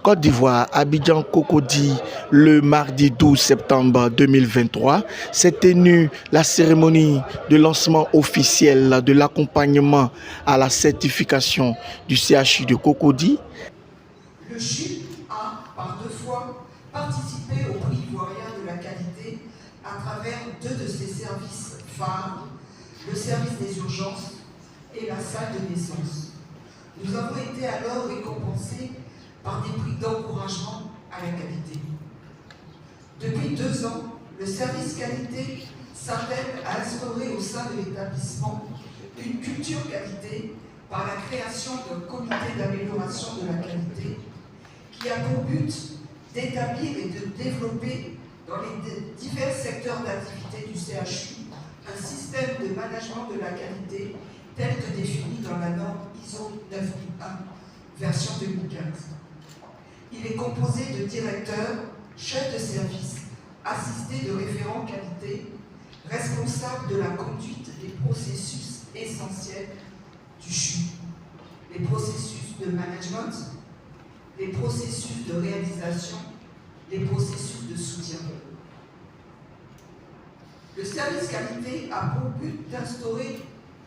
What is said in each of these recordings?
Côte d'Ivoire, Abidjan Cocody, le mardi 12 septembre 2023, s'est tenue la cérémonie de lancement officiel de l'accompagnement à la certification du CHU de Cocody. Le CHU a, par 2 fois, participé au prix ivoirien de la qualité à travers 2 de ses services phares, le service des urgences et la salle de naissance. Nous avons été alors récompensés par des prix d'encouragement à la qualité. Depuis 2 ans, le service qualité s'attelle à instaurer au sein de l'établissement une culture qualité par la création d'un comité d'amélioration de la qualité qui a pour but d'établir et de développer dans les divers secteurs d'activité du CHU un système de management de la qualité tel que défini dans la norme ISO 9001, version 2015. Il est composé de directeurs, chefs de service, assistés de référents qualité, responsables de la conduite des processus essentiels du CHU, les processus de management, les processus de réalisation, les processus de soutien. Le service qualité a pour but d'instaurer,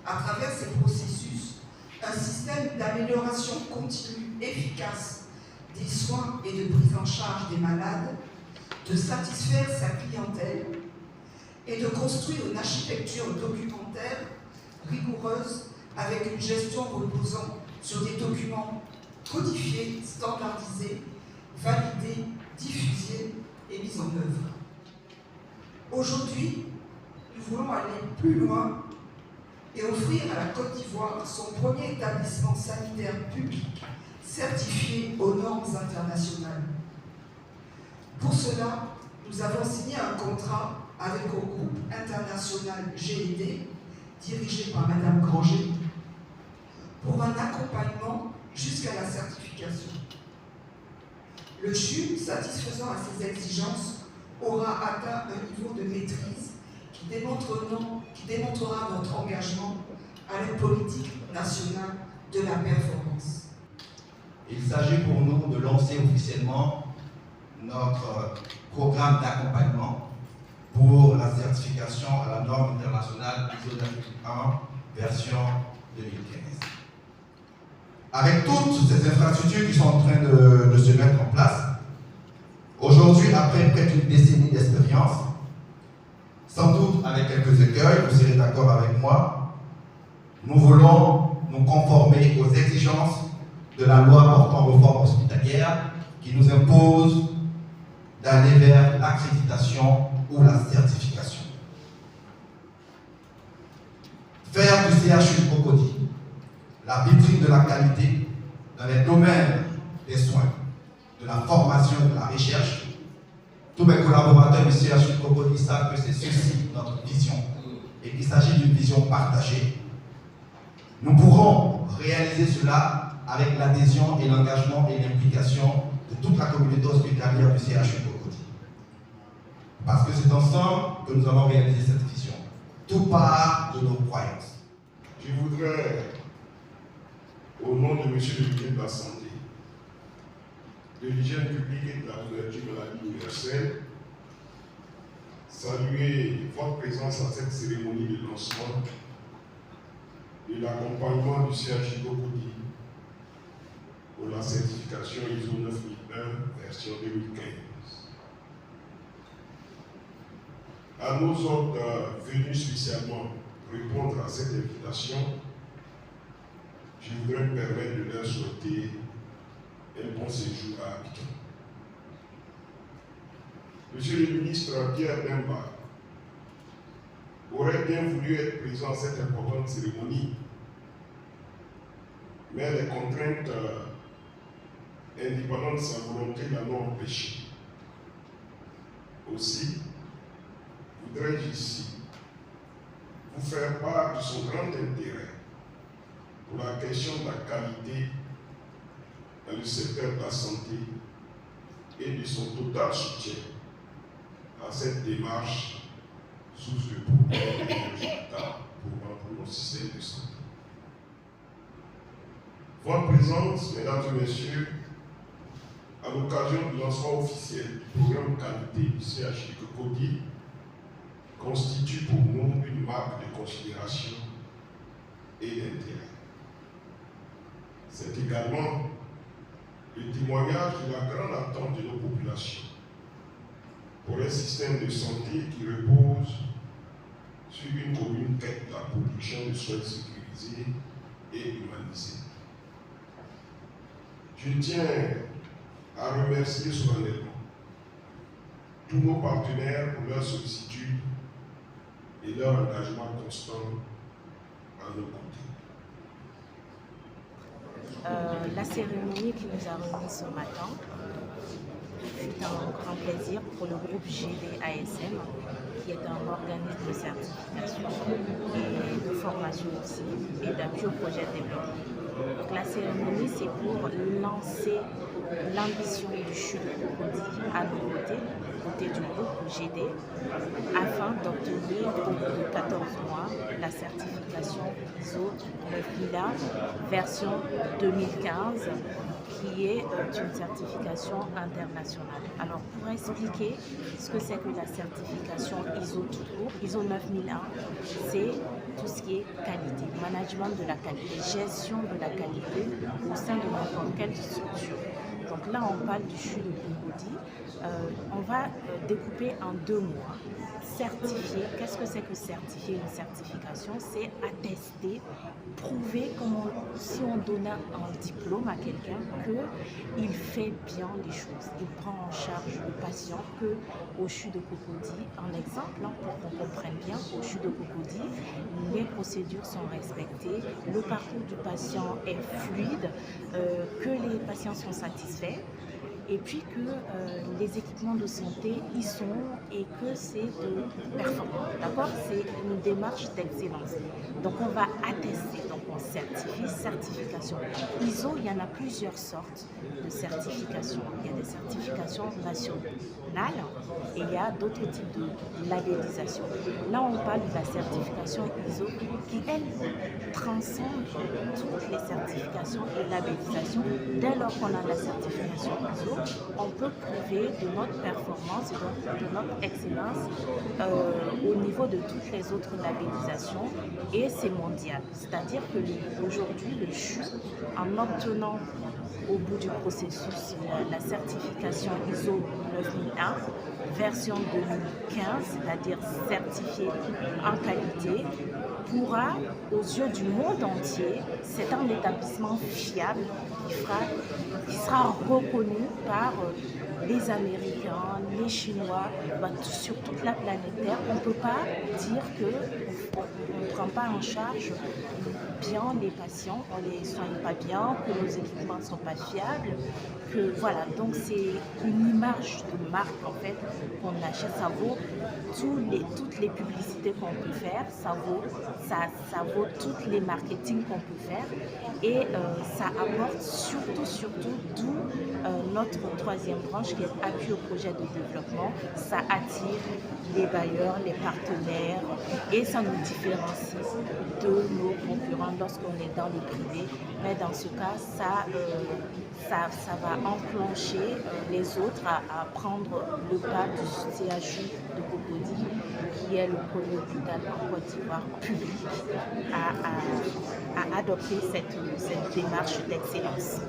à travers ces processus, un système d'amélioration continue efficace des soins et de prise en charge des malades, de satisfaire sa clientèle et de construire une architecture documentaire rigoureuse avec une gestion reposant sur des documents codifiés, standardisés, validés, diffusés et mis en œuvre. Aujourd'hui, nous voulons aller plus loin et offrir à la Côte d'Ivoire son premier établissement sanitaire public certifié aux normes internationales. Pour cela, nous avons signé un contrat avec le groupe international GED, dirigé par Madame Granger, pour un accompagnement jusqu'à la certification. Le CHU, satisfaisant à ces exigences, aura atteint un niveau de maîtrise qui démontrera notre engagement à la politique nationale de la performance. Il s'agit pour nous de lancer officiellement notre programme d'accompagnement pour la certification à la norme internationale ISO 9001 version 2015. Avec toutes ces infrastructures qui sont en train de se mettre en place, aujourd'hui, après près d'une décennie d'expérience, sans doute avec quelques écueils, vous serez d'accord avec moi, nous voulons nous conformer aux exigences de la loi portant réforme hospitalière qui nous impose d'aller vers l'accréditation ou la certification. Faire du CHU de Cocody la vitrine de la qualité dans les domaines des soins, de la formation et de la recherche. Tous mes collaborateurs du CHU de Cocody savent que c'est ceci notre vision et qu'il s'agit d'une vision partagée. Nous pourrons réaliser cela avec l'adhésion et l'engagement et l'implication de toute la communauté hospitalière du CHU de Cocody. Parce que c'est ensemble que nous allons réaliser cette vision. Tout part de nos croyances. Je voudrais, au nom de M. le ministre de la Santé, de l'hygiène publique et de la couverture maladie universelle, saluer votre présence à cette cérémonie de lancement de l'accompagnement du CHU de Cocody pour la certification ISO 9001 version 2015. À nos hôtes venus spécialement répondre à cette invitation, je voudrais me permettre de leur souhaiter un bon séjour à Abidjan. Monsieur le ministre Pierre Bemba aurait bien voulu être présent à cette importante cérémonie, mais les contraintes indépendantes de sa volonté l'ont empêché. Aussi, voudrais-je ici vous faire part de son grand intérêt pour la question de la qualité dans le secteur de la santé et de son total soutien à cette démarche source de progrès et de résultats Votre présence, mesdames et messieurs, à l'occasion du lancement officiel du programme qualité du CHU de Cocody, constitue pour nous une marque de considération et d'intérêt. C'est également le témoignage de la grande attente de nos populations pour un système de santé qui repose sur une commune quête de la production de soins sécurisés et humanisés. Je tiens à remercier solennellement tous nos partenaires pour leur sollicitude et leur engagement constant à nos côtés. La cérémonie qui nous a remis ce matin fut un grand plaisir pour le groupe GDASM, qui est un organisme de certification et de formation aussi, et d'appui au projet de développement. Donc la cérémonie, c'est pour lancer l'ambition du CHU de Cocody à nos côtés du groupe GD, afin d'obtenir au bout de 14 mois la certification ISO 9001 version 2015, qui est une certification internationale. Alors pour expliquer ce que c'est que la certification ISO tout court, ISO 9001, c'est tout ce qui est qualité, management de la qualité, gestion de la qualité au sein de n'importe quelle structure. Donc là, on parle du CHU de Cocody. On va découper en 2 mois. Certifier, qu'est-ce que c'est que certifier une certification? C'est attester, prouver comme si on donnait un diplôme à quelqu'un qu'il fait bien les choses. Il prend en charge le patient, que au CHU de Cocody, un exemple pour qu'on comprenne bien, au CHU de Cocody, les procédures sont respectées, le parcours du patient est fluide, que les patients sont satisfaits, et puis que les équipements de santé y sont et que c'est de performant. D'accord? C'est une démarche d'excellence. Donc on va attester, donc on certifie, certification. ISO, il y en a plusieurs sortes de certifications. Il y a des certifications nationales et il y a d'autres types de labellisation. Là, on parle de la certification ISO qui, elle, transcende toutes les certifications et labellisations. Dès lors qu'on a la certification ISO, on peut prouver de notre performance et de notre excellence au niveau de toutes les autres labellisations, et c'est mondial. C'est-à-dire que aujourd'hui, le CHU, en obtenant au bout du processus la certification ISO 9001 version 2015, c'est-à-dire certifiée en qualité, pourra, aux yeux du monde entier, c'est un établissement fiable qui sera reconnu par les Américains, les Chinois, sur toute la planète Terre. On ne peut pas dire qu'on ne prend pas en charge bien les patients, on ne les soigne pas bien, que nos équipements ne sont pas fiables, que voilà, donc c'est une image de marque en fait qu'on achète. Ça vaut toutes les publicités qu'on peut faire, ça vaut tous les marketing qu'on peut faire, et ça apporte surtout, d'où notre 3e branche qui est appui au projet de développement. Ça attire les bailleurs, les partenaires, et ça nous différencie de nos concurrents lorsqu'on est dans le privé. Mais dans ce cas, ça va enclencher les autres à prendre le pas du CHU de Cocody, qui est le premier hôpital en Côte d'Ivoire public à adopter cette démarche d'excellence.